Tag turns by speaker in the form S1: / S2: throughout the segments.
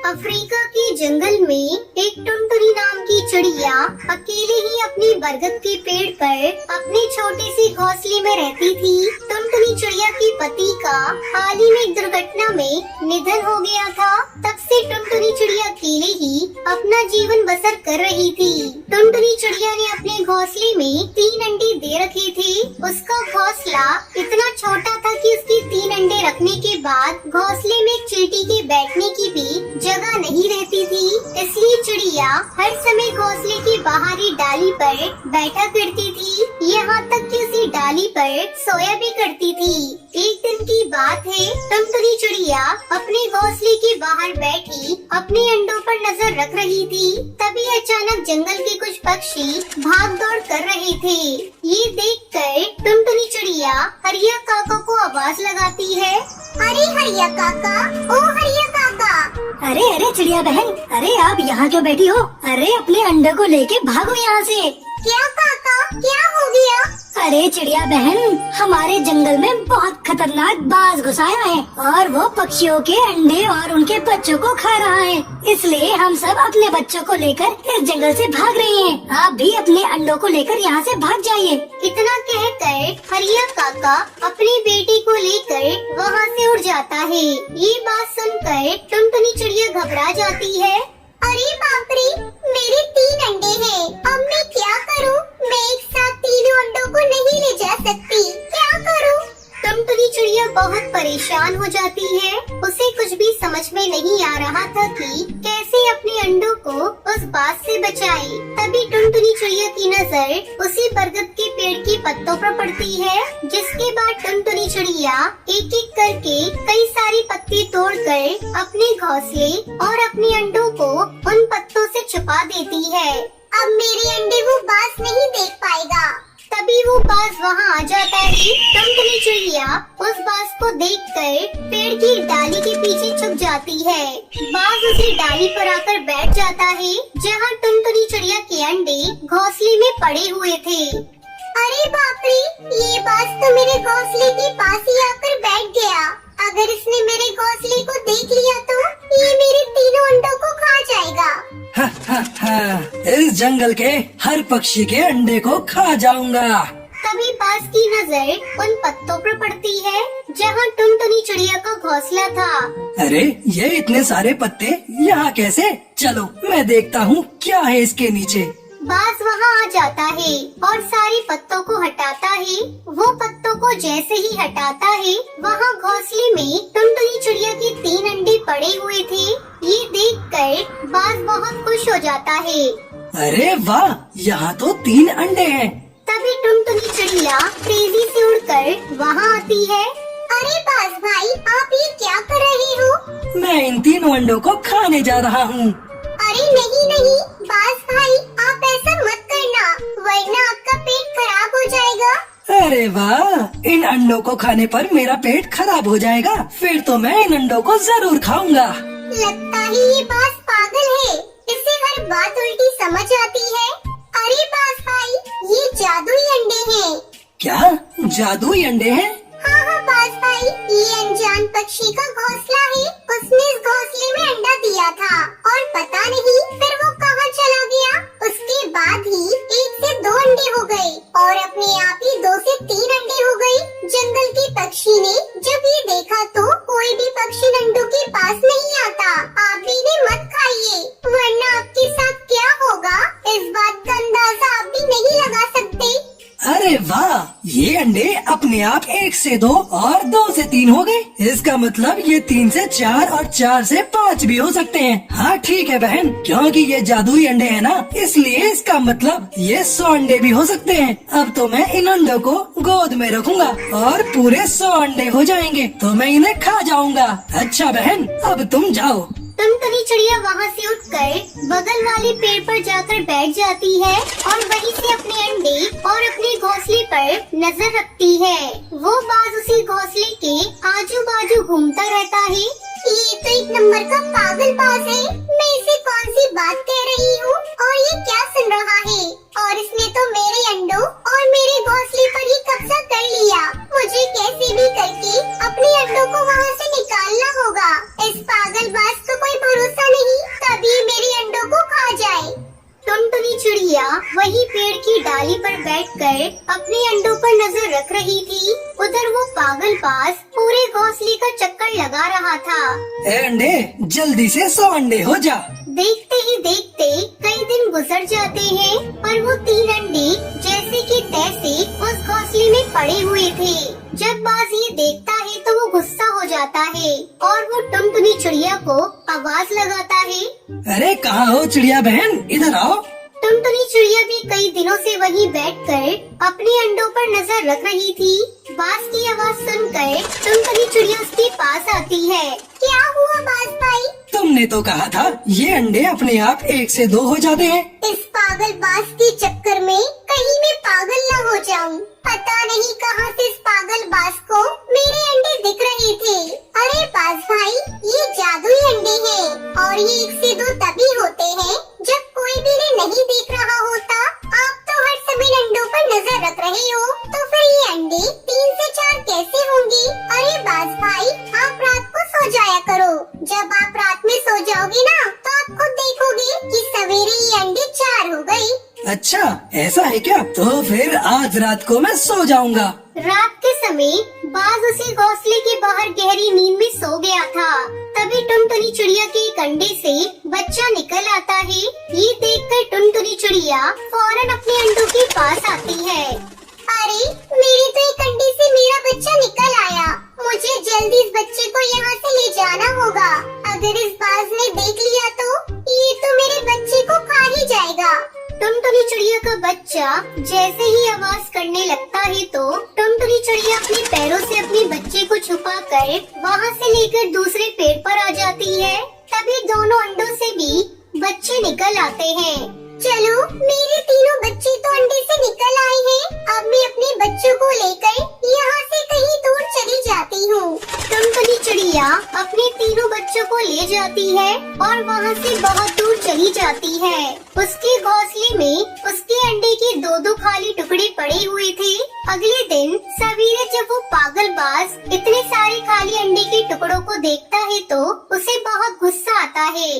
S1: Africa के जंगल में एक टुनटुनी नाम की चिड़िया अकेले ही अपनी बरगद के पेड़ पर अपने छोटे से घोंसले में रहती थी। टुनटुनी चिड़िया के पति का हाल ही में एक दुर्घटना में निधन हो गया था। तब से टुनटुनी चिड़िया अकेले ही अपना जीवन बसर कर रही थी। टुनटुनी चिड़िया ने अपने घोंसले में 3 अंडे दे रखे थे। उसका घोंसला इतना छोटा था कि उसके 3 अंडे रखने के बाद घोंसले में एक चींटी के बैठने की भी जगह नहीं रहती थी। इसलिए चिड़िया हर समय घोंसले की बाहरी डाली पर बैठा करती थी। यहाँ तक कि उसी डाली पर सोया भी करती थी। एक दिन की बात है, टुनटुनी चिड़िया अपने घोंसले के बाहर बैठी अपने अंडों पर नजर रख रही थी। तभी अचानक जंगल के कुछ पक्षी भाग दौड़ कर रहे थे। ये देखकर टुनटुनी चिड़िया हरिया काका को आवाज लगाती है। अरे हरिया काका, ओ हरिया काका।
S2: अरे अरे चिड़िया बहन, अरे आप यहाँ क्यों बैठी हो? अरे अपने अंडे को लेके भागो यहाँ से।
S1: क्या काका, क्या हो गया?
S2: अरे चिड़िया बहन, हमारे जंगल में बहुत खतरनाक बाज घुस आया है और वो पक्षियों के अंडे और उनके बच्चों को खा रहा है। इसलिए हम सब अपने बच्चों को लेकर इस जंगल से भाग रहे हैं। आप भी अपने अंडों को लेकर यहाँ से भाग जाइए।
S1: इतना कहकर हरिया काका अपनी बेटी को लेकर वहाँ से उड़ जाता है। ये बात सुनकर टुनटुनी चिड़िया घबरा जाती है। अरे बाप रे, मेरे 3 अंडे हैं, अब मैं क्या करूं? मैं एक साथ तीनों अंडों को नहीं ले जा सकती, क्या करूं? टुनटुनी चिड़िया बहुत परेशान हो जाती है। उसे कुछ भी समझ में नहीं आ रहा था कि कैसे अपने अंडों को उस बात से बचाए। तभी टुनटुनी चिड़िया की नजर उसी बरगद के पेड़ की पत्तों पर पड़ती है। जिसके बाद टुनटुनी चिड़िया एक एक करके कई सारी पत्ते तोड़कर अपने घोंसले और अपने अंडों को उन पत्तों से छुपा देती है। अब मेरे अंडे वो बाज नहीं देख पाएगा। तभी वो बाज वहाँ आ जाता है। टुनटुनी चिड़िया उस बाज को देखकर पेड़ की डाली के पीछे छुप जाती है। बाज उसी डाली पर आकर बैठ जाता है जहाँ टुनटुनी चिड़िया के अंडे घोंसले में पड़े हुए थे। अरे बाप रे, ये बाज तो मेरे घोंसले के पास ही आकर बैठ गया। अगर इसने मेरे घोंसले को देख लिया तो ये मेरे तीनों अंडों को खा जाएगा।
S3: हा, हा, हा, इस जंगल के हर पक्षी के अंडे को खा जाऊंगा।
S1: तभी बाज की नजर उन पत्तों पर पड़ती है जहाँ टुनटुनी चिड़िया का घोंसला था।
S3: अरे ये इतने सारे पत्ते यहाँ कैसे? चलो मैं देखता हूँ क्या है इसके नीचे।
S1: बाज वहाँ आ जाता है और सारे पत्तों को हटाता है। वो पत्तों को जैसे ही हटाता है, वहाँ घोंसले में टुनटुनी चिड़िया के 3 अंडे पड़े हुए थे। ये देखकर बाज बहुत खुश हो जाता है।
S3: अरे वाह, यहाँ तो 3 अंडे हैं।
S1: तभी टुनटुनी चिड़िया तेजी से उड़कर वहाँ आती है। अरे बाज भाई, आप ये क्या कर रहे हो?
S3: मैं इन 3 अंडों को खाने जा रहा हूँ।
S1: अरे नहीं नहीं बाज भाई, आप ऐसा मत करना, वरना आपका पेट खराब हो जाएगा।
S3: अरे वाह, इन अंडों को खाने पर मेरा पेट खराब हो जाएगा। फिर तो मैं इन अंडों को जरूर खाऊंगा।
S1: लगता है ये बाज पागल है, इसे हर बात उल्टी समझ आती है। अरे बाज भाई, ये जादुई अंडे हैं।
S3: क्या जादुई अंडे हैं?
S1: हाँ बाज भाई, ये अनजान पक्षी का घोंसला है। उसने इस घोंसले में अंडा दिया था और पता नहीं फिर वो कहाँ चला गया। उसके बाद ही 1 से 2 अंडे हो गए और अपने आप ही 2 से 3 अंडे हो गए। जंगल के पक्षी ने जब ये देखा तो कोई भी पक्षी अंडों के पास नहीं आता। आप भी इन्हें मत खाइए, वरना आपके साथ क्या होगा इस बात का अंदाजा आप भी नहीं लगा सकते।
S3: अरे वाह, ये अंडे अपने आप 1 से 2 और 2 से 3 हो गए। इसका मतलब ये 3 से 4 और 4 से 5 भी हो सकते हैं। हाँ ठीक है बहन, क्योंकि ये जादुई अंडे हैं ना, इसलिए इसका मतलब ये 100 अंडे भी हो सकते हैं। अब तो मैं इन अंडों को गोद में रखूंगा और पूरे 100 अंडे हो जाएंगे तो मैं इन्हें खा जाऊंगा। अच्छा बहन, अब तुम जाओ।
S1: टुनटुनी चिड़िया वहाँ से उठकर बगल वाले पेड़ पर जाकर बैठ जाती है और वहीं से अपने अंडे और अपने घोंसले पर नजर रखती है। वो बाज उसी घोंसले के आजू बाजू घूमता रहता है। ये तो 1 नंबर का पागल बाज है। मैं इसे कौन सी बात कह रही हूँ और ये क्या सुन रहा है? और इसने तो मेरे अंडों और मेरे घोंसले पर ही कब्जा कर लिया। मुझे कैसे भी करके अपने अंडों को वहाँ से निकालना होगा। इस पागलबाज को कोई भरोसा नहीं, तभी मेरे अंडों को खा जाए। टुनटुनी चिड़िया वही पेड़ की डाली पर बैठकर अपने अंडों पर नजर रख रही थी। उधर वो पागलबाज पूरे घोंसले का चक्कर लगा रहा था।
S3: ए अंडे, जल्दी से 100 अंडे हो जा।
S1: देखते ही देखते कई दिन गुजर जाते हैं और वो 3 अंडे जैसे कि तैसे उस घोंसले में पड़े हुए थे। जब बाज ये देखता है तो वो गुस्सा हो जाता है और वो टुनटुनी चिड़िया को आवाज लगाता है।
S3: अरे कहाँ हो चिड़िया बहन, इधर आओ।
S1: टुनटुनी चिड़िया भी कई दिनों से वहीं बैठकर अपने अंडों पर नजर रख रही थी। बाज की आवाज सुनकर टुनटुनी चिड़िया उसके पास आती है। क्या हुआ बाज भाई?
S3: तुमने तो कहा था ये अंडे अपने आप 1 से 2 हो जाते हैं।
S1: इस पागलबाज के चक्कर में कहीं मैं पागल न हो जाऊं। पता नहीं कहां से इस पागलबाज को मेरे अंडे दिख रहे थे। अरे बाज भाई, ये जादुई अंडे हैं और ये 1 से 2 तभी होते हैं जब कोई भी इन्हें नहीं देख रहा होता। आप तो हर समय अंडों पर नजर रख रहे हो, तो फिर ये अंडे 3 से 4 कैसे होंगे? अरे बाज भाई, आप रात को सो जाया करो। जब आप रात में सो जाओगे ना, तो आप खुद देखोगे कि सवेरे ये अंडे 4 हो गए।
S3: अच्छा ऐसा है क्या? तो फिर आज रात को मैं सो जाऊंगा।
S1: रात के समय बाज उसी घोंसले के बाहर गहरी नींद में सो गया था। तभी टुनटुनी चिड़िया के एक अंडे से बच्चा निकल आता है। ये देखकर टुनटुनी चिड़िया फौरन अपने अंडों के पास आती है। अरे मेरे तो एक अंडे से मेरा बच्चा निकल आया। मुझे जल्दी इस बच्चे को यहाँ से ले जाना होगा। अगर इस बाज ने देख लिया तो ये तो मेरे बच्चे को खा ही जाएगा। टुनटुनी चिड़िया का बच्चा जैसे ही आवाज करने लगता है तो टुनटुनी चिड़िया अपने पैरों से अपने बच्चे को छुपाकर वहाँ से लेकर दूसरे पेड़ पर आ जाती है। तभी दोनों अंडों से भी बच्चे निकल आते हैं। चलो, मेरे तीनों बच्चे तो अंडे से निकल आए हैं। अब मैं अपने बच्चों को लेकर यहाँ से कहीं दूर चली जाती हूँ। टुनटुनी चिड़िया अपने तीनों बच्चों को ले जाती है और वहाँ से बहुत दूर चली जाती है। उसके घोंसले में उसके अंडे के 2-2 खाली टुकड़े पड़े हुए थे। अगले दिन सवेरे जब वो पागलबाज इतने सारे खाली अंडे के टुकड़ों को देखता है तो उसे बहुत गुस्सा आता है।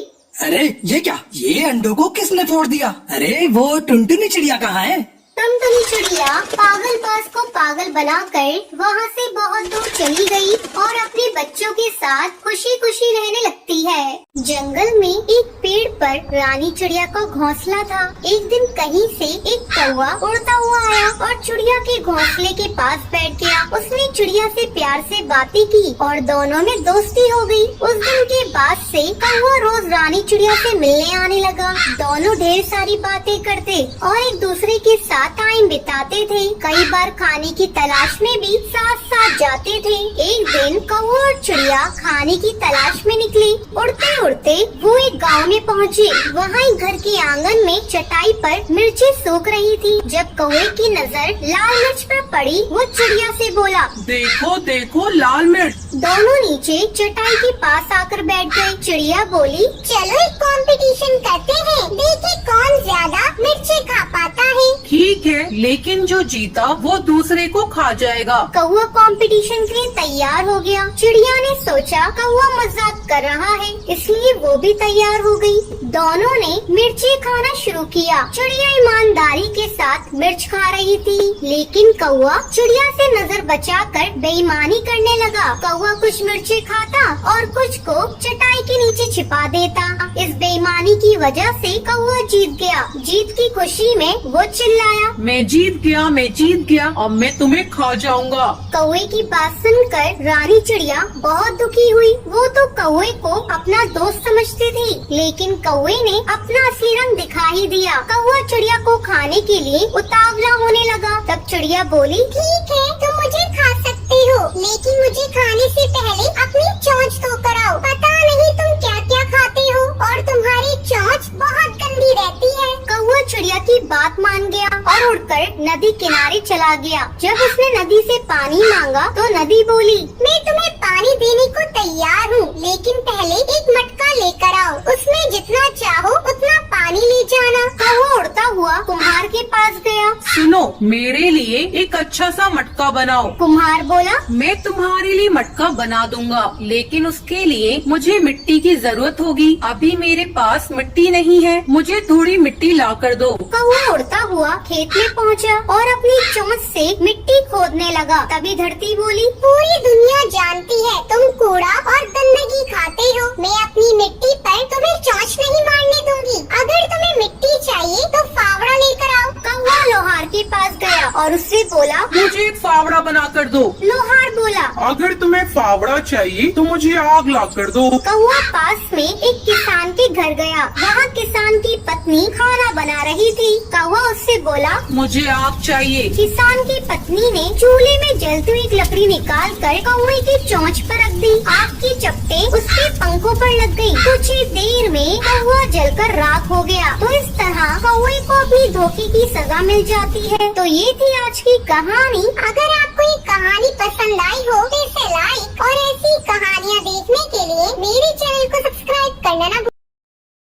S3: अरे ये क्या, ये अंडों को किसने फोड़ दिया? अरे वो टुनटुनी चिड़िया कहाँ है?
S1: टुनटुनी चिड़िया पागलबाज को पागल बनाकर वहाँ से बहुत दूर चली गई और अपने बच्चों के साथ खुशी खुशी रहने लगती है। जंगल में एक पेड़ पर रानी चिड़िया का घोंसला था। एक दिन कहीं से एक कौवा उड़ता हुआ आया और चिड़िया के घोंसले के पास बैठ गया। उसने चिड़िया से प्यार से बातें की और दोनों में दोस्ती हो गई। उस दिन के बाद से कौवा रोज रानी चिड़िया से मिलने आने लगा। दोनों ढेर सारी बातें करते और एक दूसरे के साथ टाइम बिताते थे। कई बार खाने की तलाश में भी साथ साथ जाते थे। एक दिन कौवा और चिड़िया खाने की तलाश में निकले। उड़ते उड़ते वो एक गांव में पहुँचे। वहाँ एक घर के आंगन में चटाई पर मिर्ची सूख रही थी। जब कौवे की नजर लाल मिर्च पर पड़ी, वो चिड़िया से बोला,
S4: देखो देखो लाल मिर्च।
S1: दोनों नीचे चटाई के पास आकर बैठ गए। चिड़िया बोली, चलो एक कंपटीशन करते हैं, देखें कौन ज्यादा मिर्ची खा पाता है।
S4: ठीक है, लेकिन जो जीता वो दूसरे को खा जाएगा।
S1: कौवा कंपटीशन के लिए तैयार हो गया। चिड़िया ने सोचा कौवा मजाक कर रहा है, इसलिए वो भी तैयार हो गई। दोनों ने मिर्ची खाना शुरू किया। चिड़िया ईमानदारी के साथ मिर्च खा रही थी, लेकिन कौवा चिड़िया से नजर बचाकर बेईमानी करने लगा। कौवा कुछ मिर्ची खाता और कुछ को चटाई के नीचे छिपा देता। इस बेईमानी की वजह से कौवा जीत गया। जीत की खुशी में वो चिल्लाया,
S4: मैं जीत गया, अब मैं तुम्हें खा जाऊंगा।
S1: कौवे की बात सुनकर रानी चिड़िया बहुत दुखी हुई। वो तो कौवे को अपना दोस्त समझती थी, लेकिन कौवे ने अपना असली रंग दिखा ही दिया। कौवा चिड़िया को खाने के लिए उतावला होने लगा। तब चिड़िया बोली, ठीक है, तुम मुझे खा सकते हो, लेकिन मुझे खाने से पहले अपनी चोंच धो कर आओ। पता नहीं तुम क्या क्या खाते हो और तुम्हारी चोंच बहुत गंदी रहती है। कौवा चिड़िया की बात मान गया और उड़कर नदी किनारे चला गया। जब उसने नदी से पानी मांगा तो नदी बोली, मैं तुम्हें पानी देने को तैयार हूँ, लेकिन पहले एक मटका लेकर आओ, उसमें जितना चाहो उतना पानी ले जाना। कौवा उड़ता हुआ कुम्हार के पास गया।
S4: सुनो, मेरे लिए एक अच्छा सा मटका बनाओ।
S1: कुम्हार बोला।
S4: मैं तुम्हारे लिए मटका बना दूंगा, लेकिन उसके लिए मुझे मिट्टी की जरूरत होगी। अभी मेरे पास मिट्टी नहीं है, मुझे थोड़ी मिट्टी ला कर दो।
S1: कौवा उड़ता हुआ खेत में पहुंचा और अपनी चोंच से मिट्टी खोदने लगा। तभी धरती बोली, पूरी दुनिया जानती है तुम कूड़ा और गंदगी खाते हो। मैं अपनी मिट्टी पर तुम्हें चोंच नहीं मारने दूंगी। अगर तुम्हें मिट्टी चाहिए तो फावड़ा लेकर आओ। कौवा लोहार के पास गया और उससे बोला।
S4: मुझे एक फावड़ा बना कर दो।
S1: लोहार बोला।
S5: अगर तुम्हें फावड़ा चाहिए तो मुझे आग ला कर दो।
S1: कौवा पास में एक किसान के घर गया। वहाँ किसान की पत्नी खाना बना रही थी। कौवा उससे बोला,
S4: मुझे आग चाहिए।
S1: किसान की पत्नी ने चूल्हे में जलती हुई एक लकड़ी निकाल कर कौवे की चोंच पर रख दी। आग की चपटे उसके पंखों पर लग गई। कुछ ही देर में कौवा जलकर राख हो गया। तो इस तरह कौवे को अपनी धोखे की सजा मिल जाती है। तो ये थी आज की कहानी। अगर आपको ये कहानी पसंद आई हो तो इसे लाइक